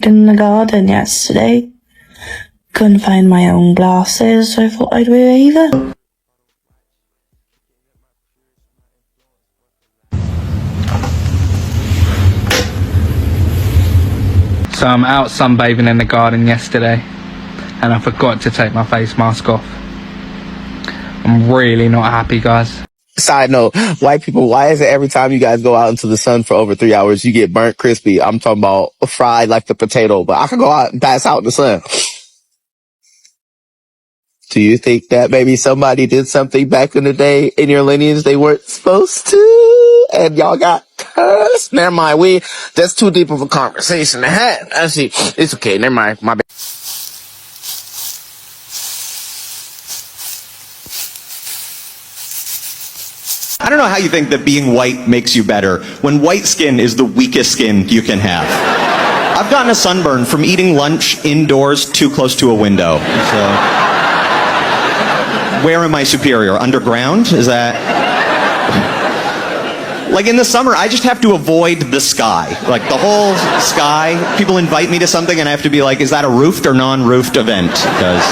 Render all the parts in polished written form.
in the garden yesterday. Couldn't find my own glasses, so I thought I'd wear either. So I'm out sunbathing in the garden yesterday and I forgot to take my face mask off. I'm really not happy, guys. Side note, white people, why is it every time you guys go out into the sun for over 3 hours, you get burnt crispy? I'm talking about fried like the potato, but I can go out and pass out in the sun. Do you think that maybe somebody did something back in the day in your lineage they weren't supposed to? And y'all got cursed? Never mind, that's too deep of a conversation to have. Actually, it's okay, never mind, my bad. I don't know how you think that being white makes you better when white skin is the weakest skin you can have. I've gotten a sunburn from eating lunch indoors too close to a window. So, where am I superior? Underground? Is that... Like in the summer, I just have to avoid the sky. Like the whole sky, people invite me to something and I have to be like, is that a roofed or non-roofed event? Because...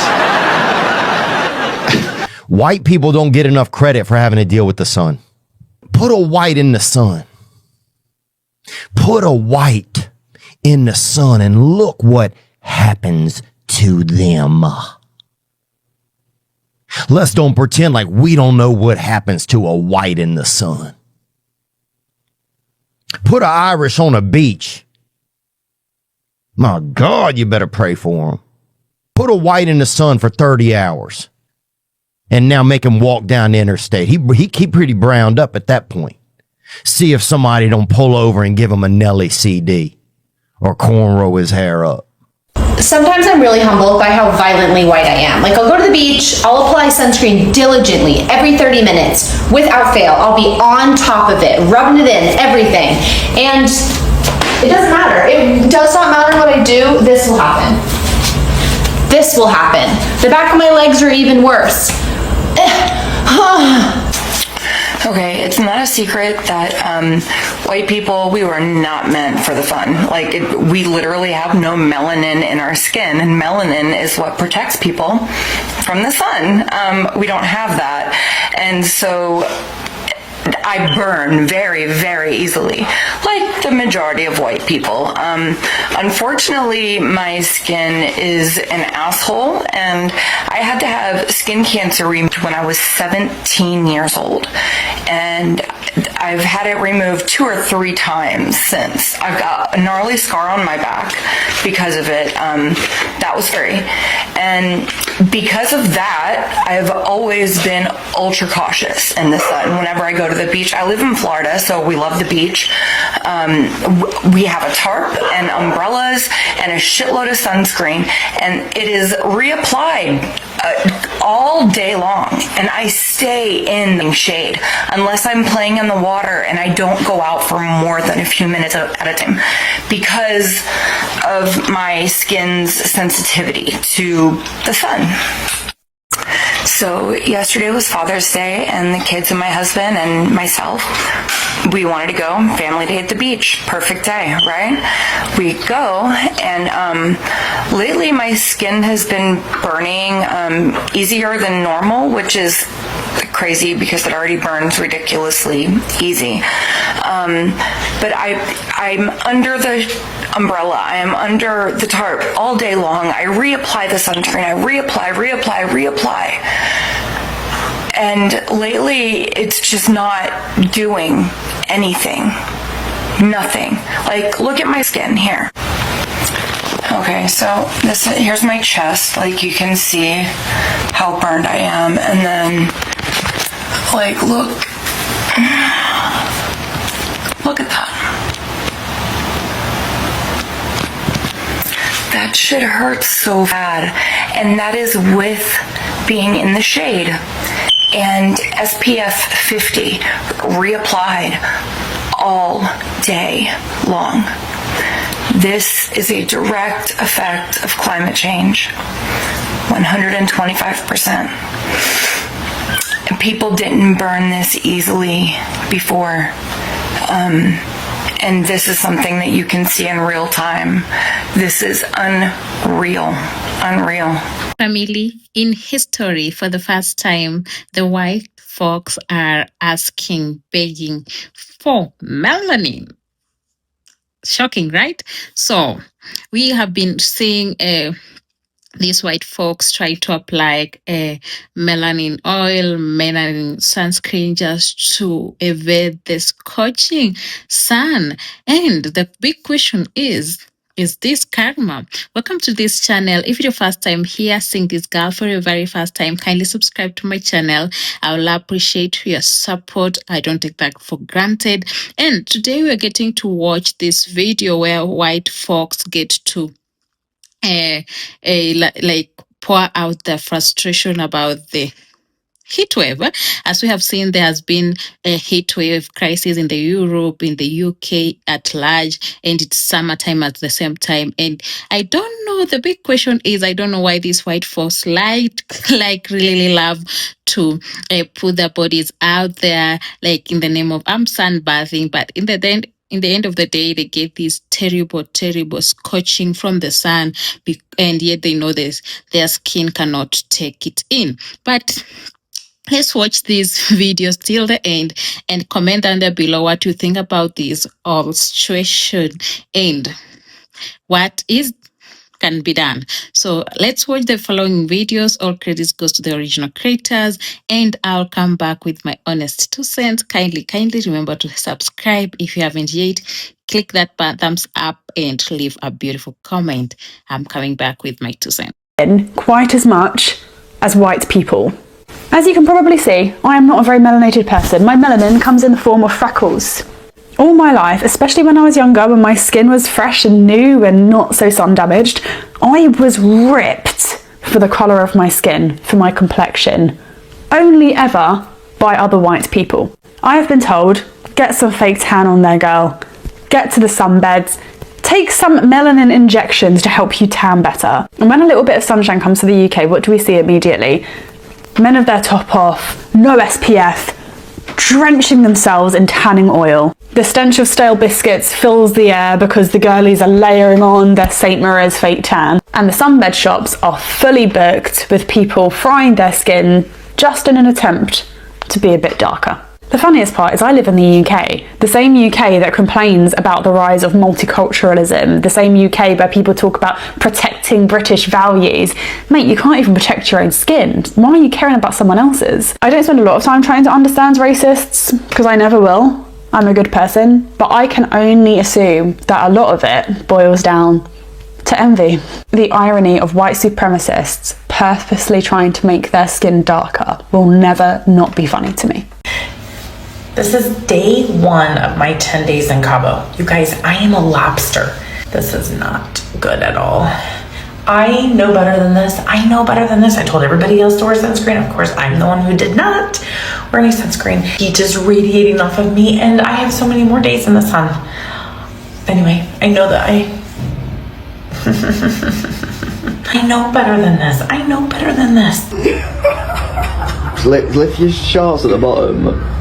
White people don't get enough credit for having to deal with the sun. Put a white in the sun. Put a white in the sun and look what happens to them. Let's don't pretend like we don't know what happens to a white in the sun. Put an Irish on a beach. My God, you better pray for him. Put a white in the sun for 30 hours. And now make him walk down the interstate. He keep pretty browned up at that point. See if somebody don't pull over and give him a Nelly CD or cornrow his hair up. Sometimes I'm really humbled by how violently white I am. Like I'll go to the beach, I'll apply sunscreen diligently every 30 minutes without fail. I'll be on top of it, rubbing it in, everything. And it doesn't matter. It does not matter what I do, this will happen. This will happen. The back of my legs are even worse. Okay, it's not a secret that white people, we were not meant for the sun. Like, we literally have no melanin in our skin, and melanin is what protects people from the sun. We don't have that, and so I burn very, very easily, like the majority of white people. Unfortunately, my skin is an asshole, and I had to have skin cancer removed when I was 17 years old. And I've had it removed 2 or 3 times since. I've got a gnarly scar on my back because of it. That was scary. And because of that, I've always been ultra cautious in the sun. Whenever I go to the beach, I live in Florida, so we love the beach. We have a tarp and umbrellas and a shitload of sunscreen, and it is reapplied all day long, and I stay in the shade unless I'm playing in the water, and I don't go out for more than a few minutes at a time because of my skin's sensitivity to the sun. So yesterday was Father's Day, and the kids and my husband and myself, we wanted to go family day at the beach. Perfect day, right? We go, and lately my skin has been burning easier than normal, which is crazy because it already burns ridiculously easy. But I'm under the umbrella, I am under the tarp all day long. I reapply the sunscreen, I reapply. And lately, it's just not doing anything. Nothing. Like, look at my skin here. Okay, so here's my chest. Like, you can see how burned I am. And then, like, look at that. That shit hurts so bad. And that is with being in the shade. And SPF 50 reapplied all day long. This is a direct effect of climate change. 125%. People didn't burn this easily before. And this is something that you can see in real time. This is unreal. Unreal. Family, in history, for the first time, the white folks are asking, begging for melanin. Shocking, right? So we have been seeing these white folks try to apply melanin oil, melanin sunscreen just to evade the scorching sun. And the big question is this karma? Welcome to this channel. If it's your first time here, seeing this girl for your very first time, kindly subscribe to my channel. I will appreciate your support. I don't take that for granted. And today we're getting to watch this video where white folks get to like pour out their frustration about the heat wave. As we have seen, there has been a heat wave crisis in the Europe, in the UK at large, and it's summertime at the same time. And I don't know, the big question is, I don't know why these white folks really love to put their bodies out there, like in the name of I'm sunbathing, but in the end of the day, they get this terrible scorching from the sun, and yet they know their skin cannot take it in. But let's watch these videos till the end and comment down there below what you think about this whole situation and what can be done. So let's watch the following videos. All credits goes to the original creators, and I'll come back with my honest 2 cents. Kindly remember to subscribe if you haven't yet. Click that thumbs up and leave a beautiful comment. I'm coming back with my 2 cents. Quite as much as white people. As you can probably see, I am not a very melanated person. My melanin comes in the form of freckles. All my life, especially when I was younger, when my skin was fresh and new and not so sun damaged, I was ripped for the colour of my skin, for my complexion, only ever by other white people. I have been told, get some fake tan on there, girl, get to the sunbeds, take some melanin injections to help you tan better. And when a little bit of sunshine comes to the UK, what do we see immediately? Men have their top off, no SPF, drenching themselves in tanning oil. The stench of stale biscuits fills the air because the girlies are layering on their St. Moriz fake tan. And the sunbed shops are fully booked with people frying their skin just in an attempt to be a bit darker. The funniest part is I live in the UK, the same UK that complains about the rise of multiculturalism, the same UK where people talk about protecting British values. Mate, you can't even protect your own skin. Why are you caring about someone else's? I don't spend a lot of time trying to understand racists, because I never will. I'm a good person, but I can only assume that a lot of it boils down to envy. The irony of white supremacists purposely trying to make their skin darker will never not be funny to me. This is day 1 of my 10 days in Cabo. You guys, I am a lobster. This is not good at all. I know better than this. I know better than this. I told everybody else to wear sunscreen. Of course, I'm the one who did not wear any sunscreen. Heat is radiating off of me, and I have so many more days in the sun. Anyway, I know that I know better than this. I know better than this. Lift your shorts at the bottom.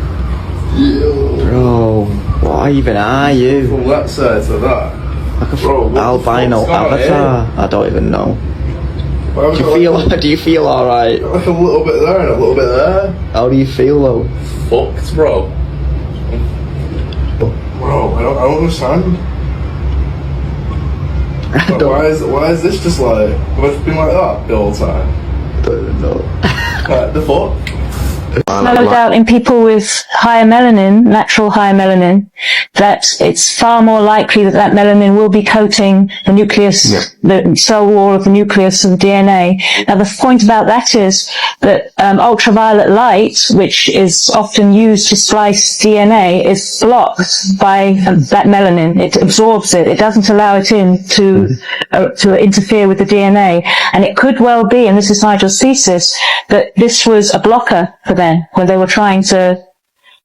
Bro, what even are you? From that side to that. Like a albino avatar? I don't even know. Do you feel alright? Like a little bit there and a little bit there. How do you feel though? Fucked, bro. Bro, I don't understand. Why is this just like, have I been like that the whole time? I don't even know. Like, the fuck? No doubt in people with higher melanin, natural higher melanin, that it's far more likely that that melanin will be coating the nucleus, the cell wall of the nucleus of the DNA. Now the point about that is that ultraviolet light, which is often used to splice DNA, is blocked by that melanin. It absorbs it. It doesn't allow it in to interfere with the DNA. And it could well be, and this is Nigel's thesis, that this was a blocker for them when they were trying to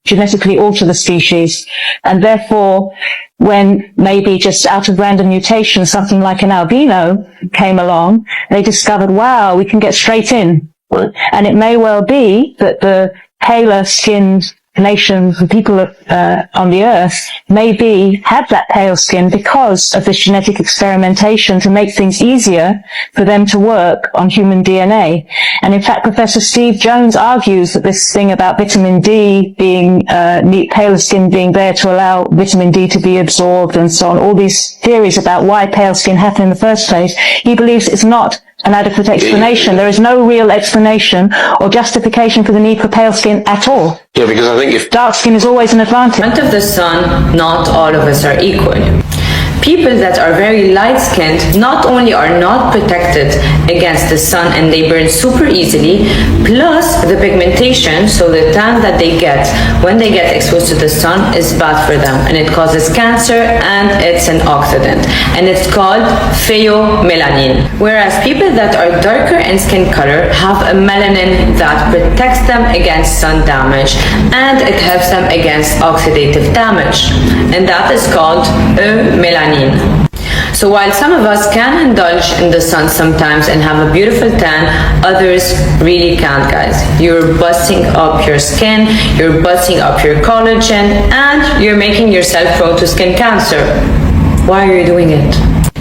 genetically alter the species, and therefore when maybe just out of random mutation something like an albino came along, they discovered, wow, we can get straight in. And it may well be that the paler skinned nations, the people on the earth, maybe have that pale skin because of this genetic experimentation to make things easier for them to work on human DNA. And in fact, Professor Steve Jones argues that this thing about vitamin D being, paler skin being there to allow vitamin D to be absorbed and so on, all these theories about why pale skin happened in the first place, he believes it's not an adequate explanation. There is no real explanation or justification for the need for pale skin at all. Yeah, because I think if Dark skin is always an advantage. In front of the sun, not all of us are equal. People that are very light-skinned not only are not protected against the sun and they burn super easily, plus the pigmentation, so the tan that they get when they get exposed to the sun is bad for them, and it causes cancer, and it's an oxidant, and it's called pheomelanin. Whereas people that are darker in skin color have a melanin that protects them against sun damage, and it helps them against oxidative damage, and that is called melanin. So while some of us can indulge in the sun sometimes and have a beautiful tan, others really can't, guys. You're busting up your skin, you're busting up your collagen, and you're making yourself prone to skin cancer. Why are you doing it?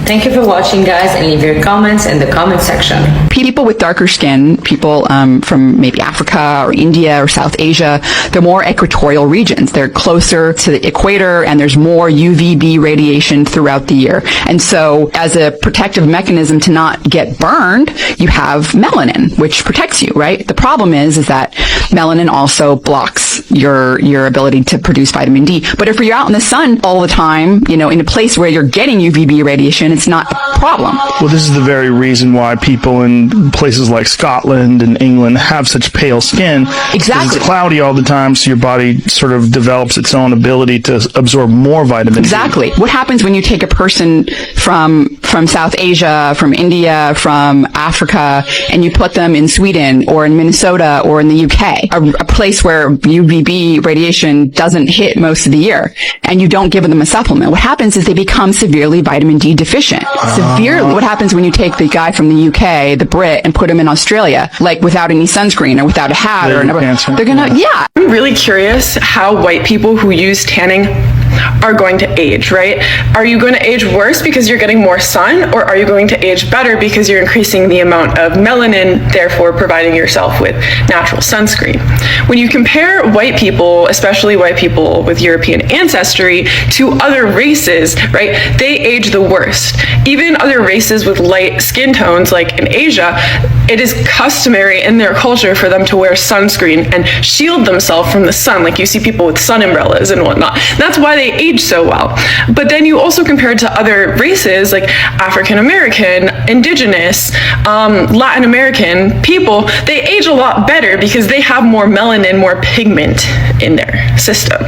Thank you for watching, guys, and leave your comments in the comment section. People with darker skin, people from maybe Africa or India or South Asia, they're more equatorial regions. They're closer to the equator and there's more UVB radiation throughout the year. And so as a protective mechanism to not get burned, you have melanin, which protects you, right? The problem is that melanin also blocks your ability to produce vitamin D. But if you're out in the sun all the time, you know, in a place where you're getting UVB radiation, it's not a problem. Well, this is the very reason why people in places like Scotland and England have such pale skin. Exactly. It's cloudy all the time, so your body sort of develops its own ability to absorb more vitamin Exactly. D. What happens when you take a person from South Asia, from India, from Africa, and you put them in Sweden or in Minnesota or in the UK, a place where UVB radiation doesn't hit most of the year, and you don't give them a supplement? What happens is they become severely vitamin D deficient. Severely. What happens when you take the guy from the UK, the Brit, and put him in Australia, like without any sunscreen or without a hat or they're gonna, yeah. I'm really curious how white people who use tanning are going to age, right? Are you going to age worse because you're getting more sun, or are you going to age better because you're increasing the amount of melanin, therefore providing yourself with natural sunscreen? When you compare white people, especially white people with European ancestry, to other races, right, they age the worst. Even other races with light skin tones, like in Asia, it is customary in their culture for them to wear sunscreen and shield themselves from the sun. Like you see people with sun umbrellas and whatnot. That's why they age so well. But then you also compare it to other races like African American, indigenous, Latin American people, they age a lot better because they have more melanin, more pigment in their system.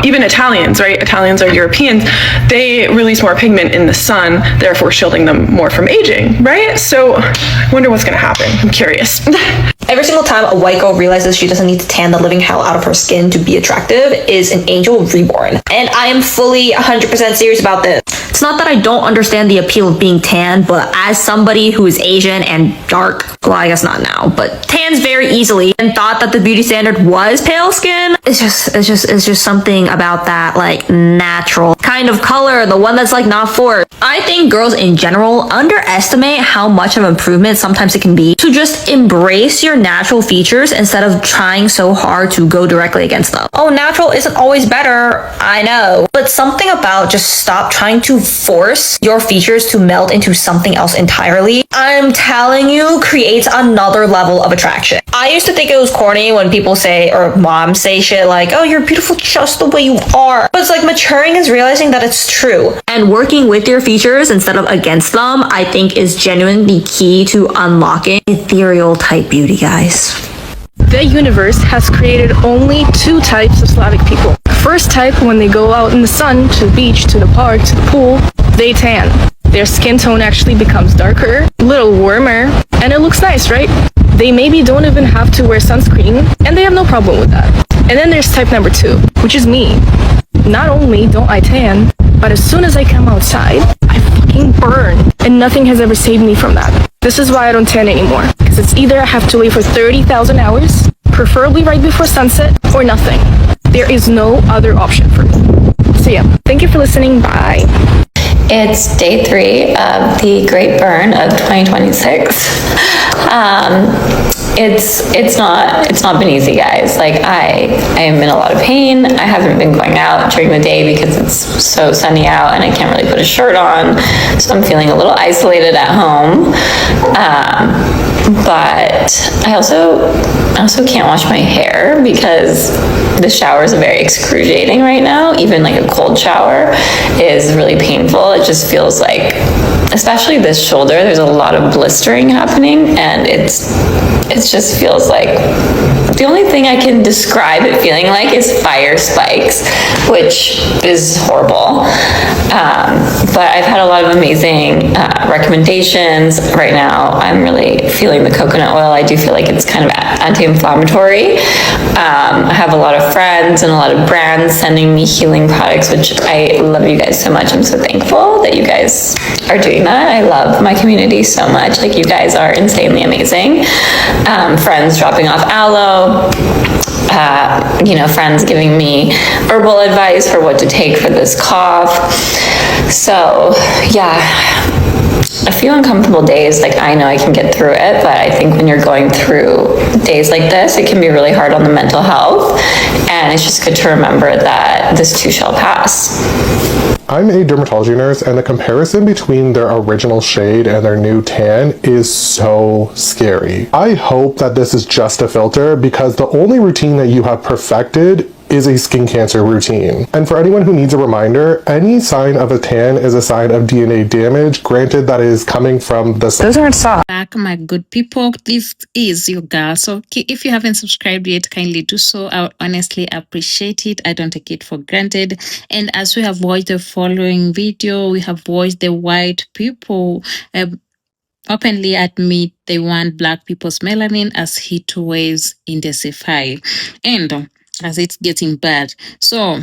Even Italians, right? Italians are Europeans. They release more pigment in the sun, therefore shielding them more from aging, right? So I wonder what's gonna happen. I'm curious. Every single time a white girl realizes she doesn't need to tan the living hell out of her skin to be attractive is an angel reborn. And I am fully 100% serious about this. It's not that I don't understand the appeal of being tan, but as somebody who is Asian and dark, well, I guess not now, but tans very easily, and thought that the beauty standard was pale skin, it's just something about that like natural kind of color, the one that's like not forced. I think girls in general underestimate how much of an improvement sometimes it can be to just embrace your natural features instead of trying so hard to go directly against them. Oh, natural isn't always better, I know, but something about just stop trying to force your features to meld into something else entirely, I'm telling you, creates another level of attraction. I used to think it was corny when people say, or moms say shit like, oh, you're beautiful just the way you are. But it's like maturing is realizing that it's true. And working with your features instead of against them, I think is genuinely key to unlocking ethereal type beauty, guys. The universe has created only two types of Slavic people. First type, when they go out in the sun, to the beach, to the park, to the pool, they tan. Their skin tone actually becomes darker, a little warmer, and it looks nice, right? They maybe don't even have to wear sunscreen, and they have no problem with that. And then there's type number 2, which is me. Not only don't I tan, but as soon as I come outside, I fucking burn. And nothing has ever saved me from that. This is why I don't tan anymore. Because it's either I have to wait for 30,000 hours, preferably right before sunset, or nothing. There is no other option for me. So yeah, thank you for listening. Bye. It's day 3 of the Great Burn of 2026. It's not been easy, guys. Like I am in a lot of pain. I haven't been going out during the day because it's so sunny out and I can't really put a shirt on. So I'm feeling a little isolated at home. But I also can't wash my hair because the showers are very excruciating right now. Even like a cold shower is really painful. It just feels like, especially this shoulder, there's a lot of blistering happening, and it just feels like the only thing I can describe it feeling like is fire spikes, which is horrible. But I've had a lot of amazing recommendations. Right now, I'm really feeling the coconut oil. I do feel like it's kind of anti-inflammatory. I have a lot of friends and a lot of brands sending me healing products, which I love you guys so much. I'm so thankful that you guys are doing that. I love my community so much. Like, you guys are insanely amazing. Friends dropping off aloe, friends giving me herbal advice for what to take for this cough. So yeah, a few uncomfortable days. Like, I know I can get through it, but I think when you're going through days like this, it can be really hard on the mental health, and it's just good to remember that this too shall pass. I'm a dermatology nurse, and the comparison between their original shade and their new tan is so scary. I hope that this is just a filter, because the only routine that you have perfected is a skin cancer routine. And for anyone who needs a reminder, any sign of a tan is a sign of DNA damage, granted that is coming from the sun. Those aren't soft. Back, my good people, this is your girl. So if you haven't subscribed yet, kindly do so. I would honestly appreciate it. I don't take it for granted. And as we have watched the following video, we have watched the white people openly admit they want Black people's melanin as heat waves intensify, and as it's getting bad. So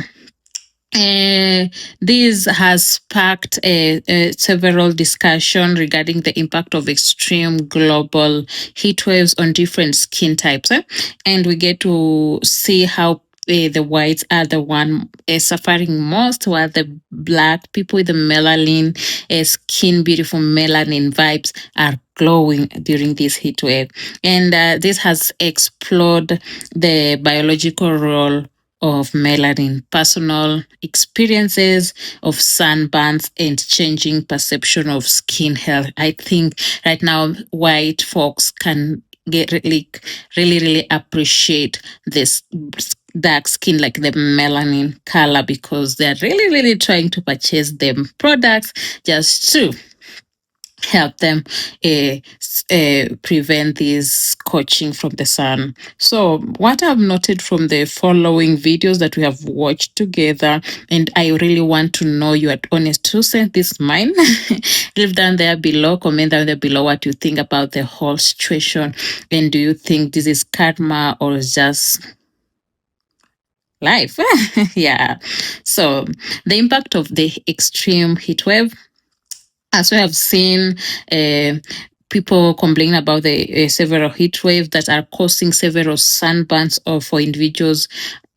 this has sparked several discussion regarding the impact of extreme global heat waves on different skin types, and we get to see how the whites are the one suffering most, while the Black people with the melanin skin, beautiful melanin vibes, are glowing during this heat wave. And this has explored the biological role of melanin, personal experiences of sunburns, and changing perception of skin health. I think right now white folks can get really appreciate this dark skin, like the melanin color, because they're really trying to purchase them products just to help them prevent this scorching from the sun. So what I've noted from the following videos that we have watched together, and I really want to know your honest 2 cents, this is mine. Leave down there below, comment down there below what you think about the whole situation, and do you think this is karma or just life? Yeah. So the impact of the extreme heat wave, as we have seen, people complain about the several heat waves that are causing several sunburns for individuals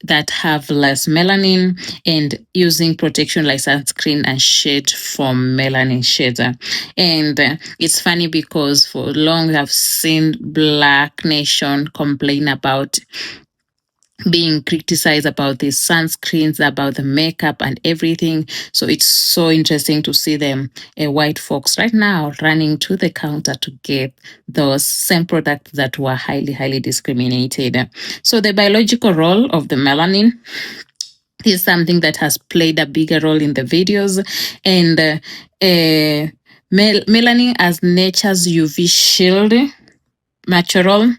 that have less melanin, and using protection like sunscreen and shade from melanin shades. And it's funny because for long I've seen Black Nation complain about being criticized about the sunscreens, about the makeup and everything. So it's so interesting to see them, white folks right now, running to the counter to get those same products that were highly discriminated. So the biological role of the melanin is something that has played a bigger role in the videos. And melanin as nature's UV shield, natural,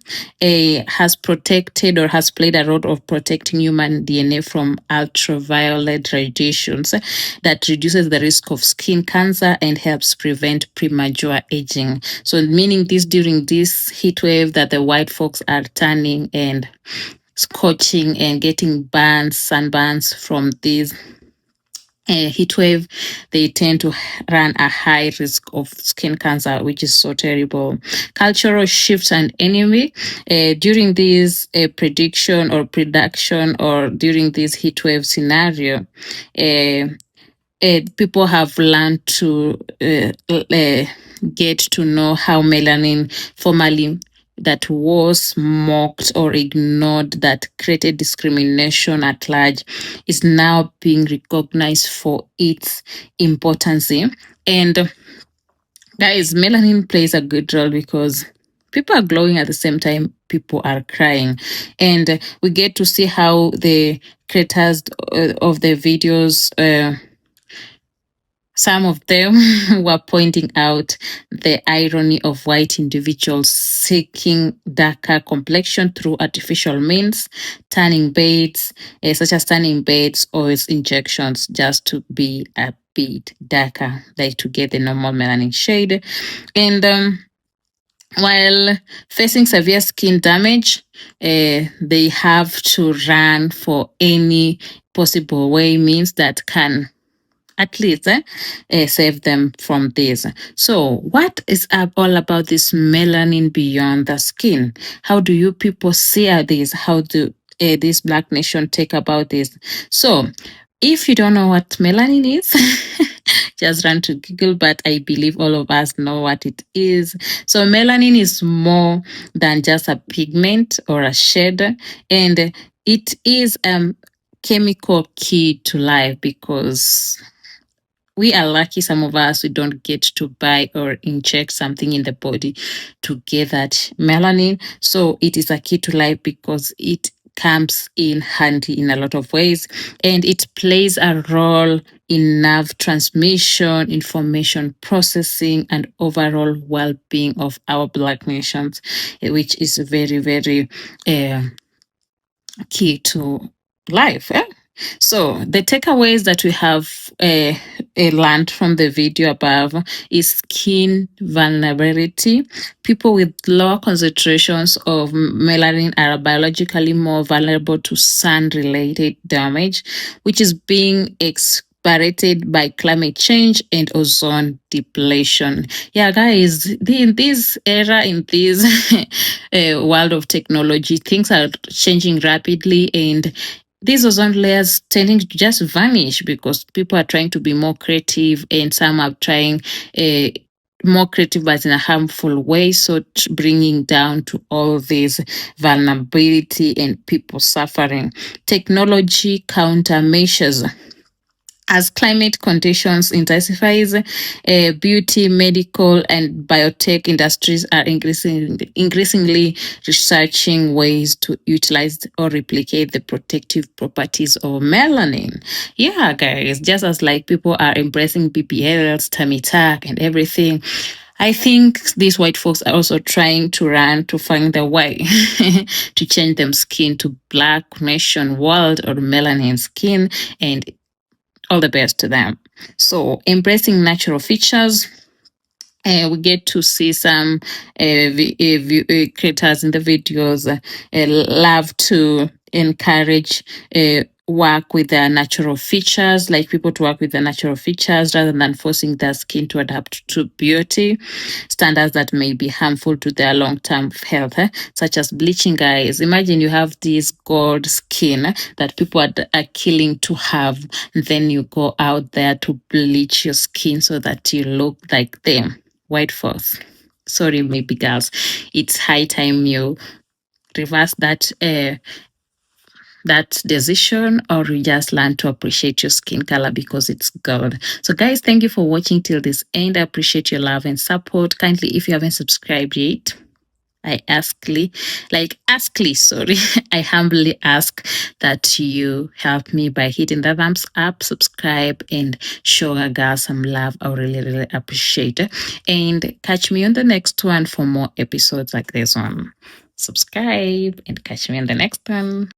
has protected or has played a role of protecting human DNA from ultraviolet radiations that reduces the risk of skin cancer and helps prevent premature aging. So meaning this, during this heat wave that the white folks are turning and scorching and getting burns, sunburns from these heat wave, they tend to run a high risk of skin cancer, which is so terrible. Cultural shifts and enemy during this prediction or production, or during this heat wave scenario, people have learned to get to know how melanin formerly that was mocked or ignored, that created discrimination at large, is now being recognized for its importance. And guys, melanin plays a good role because people are glowing at the same time people are crying. And we get to see how the creators of the videos, some of them were pointing out the irony of white individuals seeking darker complexion through artificial means, tanning beds, such as tanning beds or injections, just to be a bit darker, like to get the normal melanin shade. And while facing severe skin damage, they have to run for any possible means that can at least save them from this. So what is all about this melanin beyond the skin? How do you people see this? How do this Black Nation take about this? So if you don't know what melanin is, just run to Google, but I believe all of us know what it is. So melanin is more than just a pigment or a shade, and it is a chemical key to life, because we are lucky, some of us, we don't get to buy or inject something in the body to get that melanin. So it is a key to life because it comes in handy in a lot of ways, and it plays a role in nerve transmission, information processing, and overall well-being of our Black nations, which is very, very key to life. So the takeaways that we have learned from the video above is skin vulnerability. People with lower concentrations of melanin are biologically more vulnerable to sun-related damage, which is being exacerbated by climate change and ozone depletion. Yeah, guys, in this era, in this world of technology, things are changing rapidly, and these ozone layers tending to just vanish because people are trying to be more creative, and some are trying more creative but in a harmful way, so bringing down to all this vulnerability and people suffering. Technology countermeasures. As climate conditions intensifies, beauty, medical, and biotech industries are increasingly researching ways to utilize or replicate the protective properties of melanin. Yeah, guys, just as like people are embracing BBLs, tummy tuck, and everything, I think these white folks are also trying to run to find a way to change them skin to Black nation world or melanin skin, and all the best to them. So embracing natural features. We get to see some creators in the videos love to encourage work with their natural features, like people to work with their natural features rather than forcing their skin to adapt to beauty standards that may be harmful to their long-term health, such as bleaching. Guys, imagine you have this gold skin that people are killing to have, and then you go out there to bleach your skin so that you look like them. White folks, sorry, maybe girls, it's high time you reverse that that decision, or you just learn to appreciate your skin color because it's gold. So guys, thank you for watching till this end. I appreciate your love and support. Kindly, if you haven't subscribed yet, I humbly ask that you help me by hitting the thumbs up, subscribe, and show a girl some love. I really, really appreciate it. And catch me on the next one for more episodes like this one. Subscribe and catch me on the next one.